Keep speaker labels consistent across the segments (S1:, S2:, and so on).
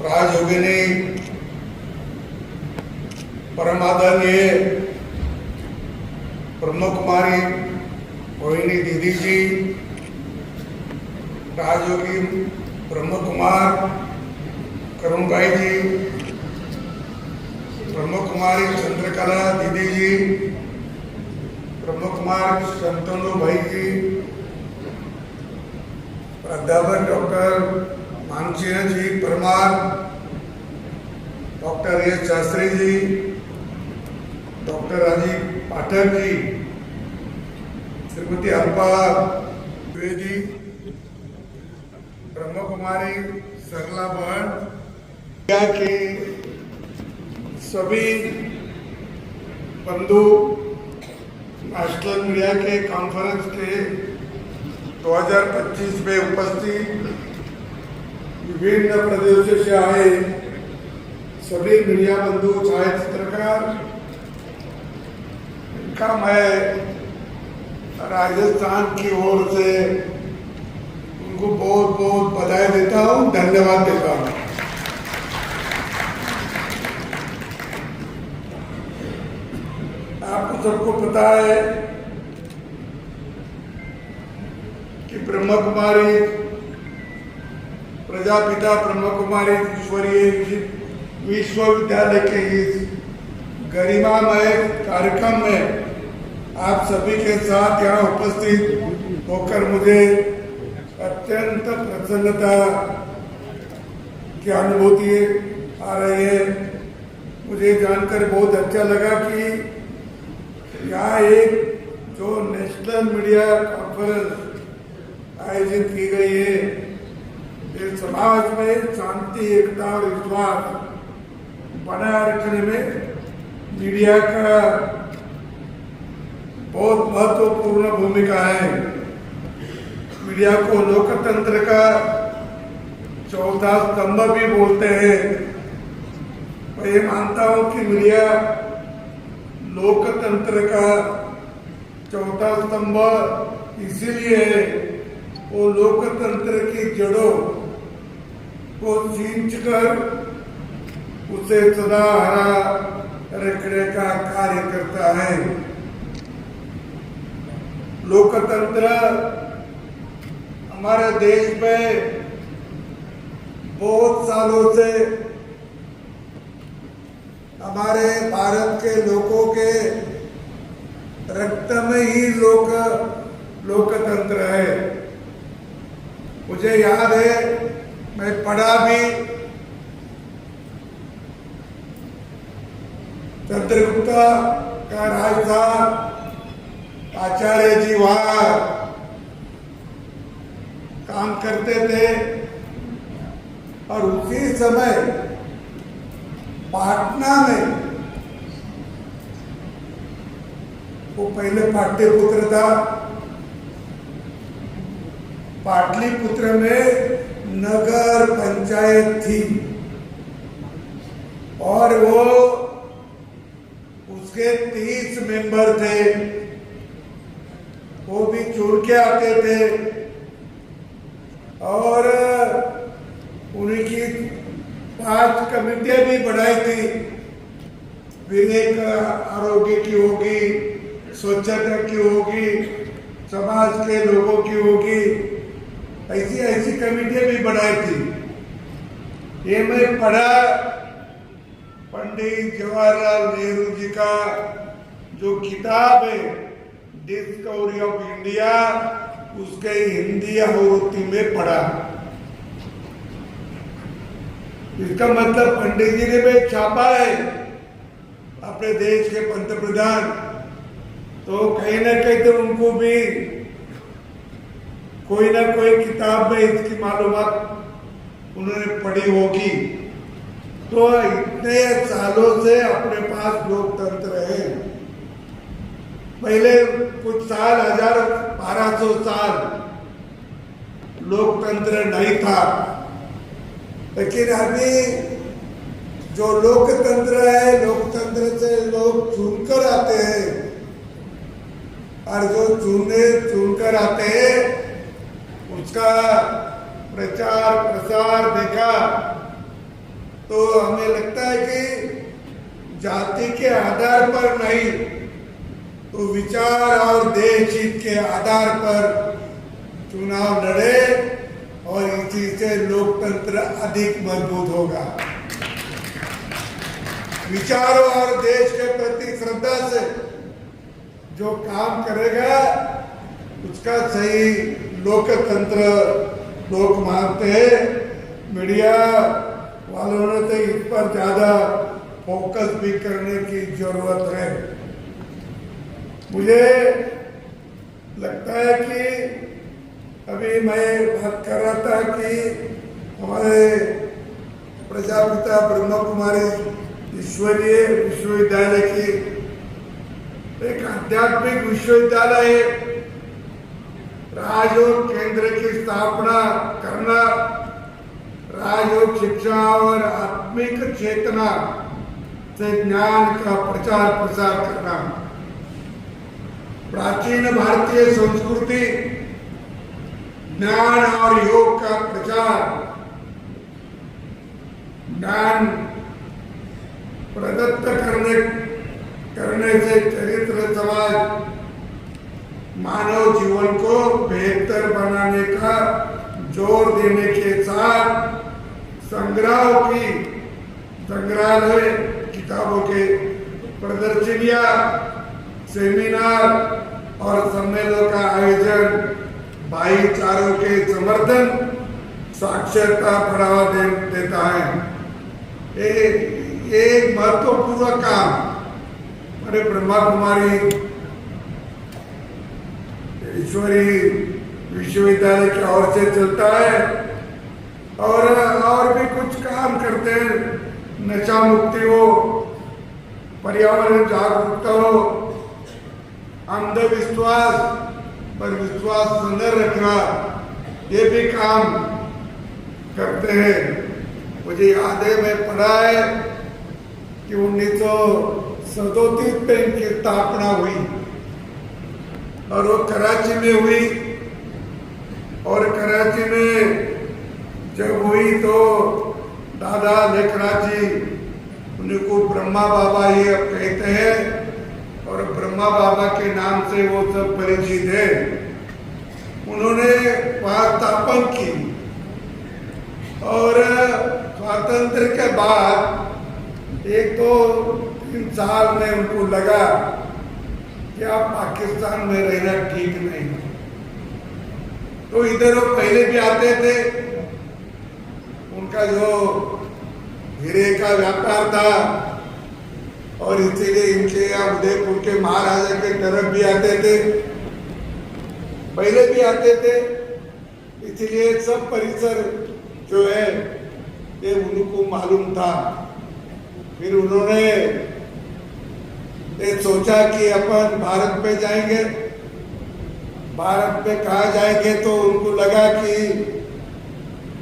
S1: राजयोगिनी परमादरणीय ब्रह्म कुमारी मोहिनी दीदी जी, राजयोगी ब्रह्म कुमार करुण भाई जी, ब्रह्म कुमारी चंद्रकला दीदी जी, ब्रह्म कुमार शंतनु भाई जी, प्राध्यापक डॉक्टर मानसिंह जी Parmar, doctor S Shastri ji, doctor Rajiv Pathak ji, Shrimati Alpa Dwivedi, Brahma Kumari सरला बहन, के सभी बंधु नेशनल मीडिया के कॉन्फ्रेंस के 2025 में उपस्थित विभिन्न प्रदेशों से आए सभी मीडिया बंधु छाया चित्रकार, इनका मैं राजस्थान की ओर से उनको बहुत बहुत बधाई देता हूँ, धन्यवाद देता हूँ। आपको सबको पता है कि ब्रह्म कुमारी प्रजापिता ब्रह्म कुमारी ईश्वरीय विश्वविद्यालय के इस गरिमामय कार्यक्रम में आप सभी के साथ यहाँ उपस्थित होकर मुझे अत्यंत प्रसन्नता की अनुभूति आ रही है। मुझे जानकर बहुत अच्छा लगा कि यहाँ एक जो नेशनल मीडिया कॉन्फ्रेंस आयोजित की गई है, ये समाज में शांति, एकता और विश्वास बनाए रखने में मीडिया का बहुत महत्वपूर्ण भूमिका है। मीडिया को लोकतंत्र का चौथा स्तंभ भी बोलते हैं। मैं ये मानता हूँ कि मीडिया लोकतंत्र का चौथा स्तंभ इसीलिए है, वो लोकतंत्र की जड़ों को सींचकर उसे सदा हरा रखने का कार्य करता है। लोकतंत्र हमारे देश में बहुत सालों से हमारे भारत के लोगों के रक्त में ही लोकतंत्र है। मुझे याद है, मैं पढ़ा भी, चंद्रगुप्त का राज था, आचार्य जी वहां काम करते थे और उसी समय पाटना में वो पहले पाटलिपुत्र था, पाटलिपुत्र में नगर पंचायत थी और वो उसके 30 मेंबर थे, वो भी चुन के आते थे और उनकी 5 कमेटियां भी बढ़ाई थी। विवेक आरोग्य की होगी, स्वच्छता की होगी, समाज के लोगों की होगी, ऐसी कमेटियां भी बढ़ाई थी। ये मैं पढ़ा, पंडित जवाहरलाल नेहरू जी का जो किताब है डिस्कवरी ऑफ इंडिया, उसके हिंदी आवृत्ति में पढ़ा। इसका मतलब पंडित जी ने भी छापा है अपने देश के पंतप्रधान, तो कहीं ना कहीं तो उनको भी कोई ना कोई किताब में इसकी मालूमात उन्होंने पढ़ी होगी। तो इतने सालों से अपने पास लोकतंत्र है। पहले कुछ साल 1200 साल लोकतंत्र नहीं था, लेकिन अभी जो लोकतंत्र है, लोकतंत्र से लोग चुनकर आते हैं और जो चुनकर आते हैं उसका प्रचार प्रसार देखा तो हमें लगता है कि जाति के आधार पर नहीं तो विचार और देश हित के आधार पर चुनाव लड़े और इसी से लोकतंत्र अधिक मजबूत होगा। विचारों और देश के प्रति श्रद्धा से जो काम करेगा उसका सही लोकतंत्र लोग मानते हैं। मीडिया वालों ने तो इस पर ज्यादा फोकस भी करने की जरूरत है। मुझे लगता है कि अभी मैं बात कर रहा था कि हमारे प्रजापिता ब्रह्मा कुमारी ईश्वरीय विश्वविद्यालय की एक आध्यात्मिक विश्वविद्यालय है। राजयोग केंद्र की स्थापना करना, राजयोग शिक्षा और आत्मिक चेतना से ज्ञान का प्रचार प्रसार करना, प्राचीन भारतीय संस्कृति ज्ञान और योग का प्रचार, ज्ञान प्रदत्त करने से चरित्र समाज मानव जीवन को बेहतर बनाने का जोर देने के साथ संग्रहालय किताबों के प्रदर्शनियां, सेमिनार और सम्मेलनों का आयोजन, भाईचारों के समर्थन, साक्षरता बढ़ावा देता है। एक महत्वपूर्ण काम हमारे ब्रह्मा कुमारी ईश्वरी विश्वविद्यालय की ओर से चलता है और भी कुछ काम करते हैं। नशा मुक्ति हो, पर्यावरण जागरूकता हो, अंधविश्वास पर विश्वास न रखना, ये भी काम करते हैं। मुझे याद है मैं पढ़ा है कि 1937 में इनकी स्थापना हुई और वो कराची में हुई। और कराची में जब हुई तो दादा लेखराजी उनको ब्रह्मा बाबा ही अब कहते हैं और ब्रह्मा बाबा के नाम से वो सब परिचित है। उन्होंने वहां स्थापन की और स्वातंत्र के बाद 1-2-3 साल में उनको लगा कि आप पाकिस्तान में रहना ठीक नहीं, तो इधर वो पहले भी आते थे। उनका जो हीरे का व्यापार था और इसीलिए इनके यहाँ उदयपुर के महाराजा के तरफ भी आते थे, पहले भी आते थे। इसलिए सब परिसर जो है ये उनको मालूम था। फिर उन्होंने ये सोचा कि अपन भारत में जाएंगे। भारत में कहा जाएंगे तो उनको लगा कि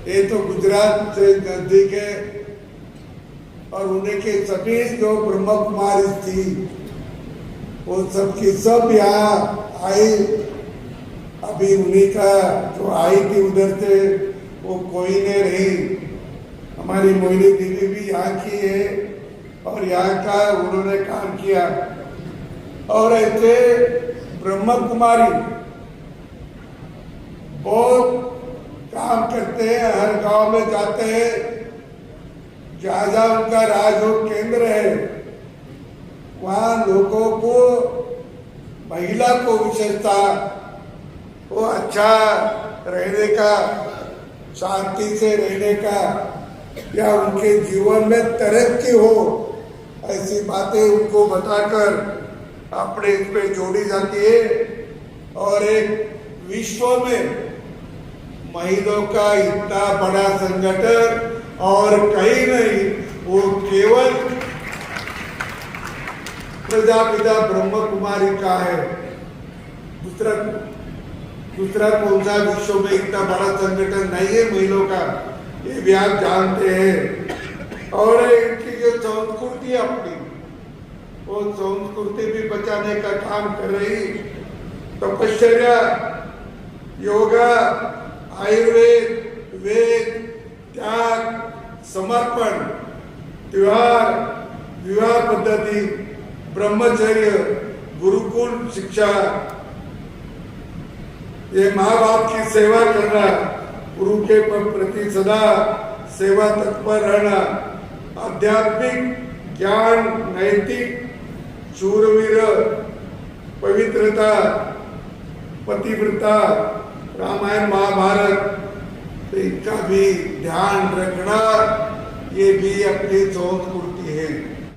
S1: ये तो गुजरात से नजदीक है और उन्हें के सभी जो ब्रह्मा कुमारी थी वो सब की सब यहाँ आई। अभी उन्हीं का जो आई थी उधर से वो कोई नहीं रही। हमारी मोहिनी देवी भी यहाँ की है और यहाँ का उन्होंने काम किया। और ऐसे ब्रह्मा कुमारी बहुत काम करते हैं, हर गांव में जाते हैं। जहाँ जहाँ उनका राजयोग केंद्र है वहाँ लोगों को, महिला को विशेषता वो अच्छा रहने का, शांति से रहने का या उनके जीवन में तरक्की हो, ऐसी बातें उनको बताकर अपने इस पे जोड़ी जाती है। और एक विश्व में महिलाओं का इतना बड़ा संगठन और कहीं नहीं, वो केवल प्रजापिता ब्रह्म कुमारी का है। दूसरा कौन सा विश्व में इतना बड़ा संगठन नहीं है महिलाओं का, ये भी आप जानते हैं। और इनकी जो संस्कृति अपनी, वो संस्कृति भी बचाने का काम कर रही। तपश्चर्या, योगा, आयुर्वेद, वेद, त्याग, समर्पण, त्योहार, विवाह पद्धति, ब्रह्मचर्य, गुरुकुल शिक्षा, ये माँ बाप की सेवा करना, गुरु के प्रति सदा सेवा तत्पर रहना, आध्यात्मिक ज्ञान, नैतिक, शूरवीर, पवित्रता, पतिव्रता, रामायण महाभारत, तो इनका भी ध्यान रखना, ये भी अपनी संस्कृति है।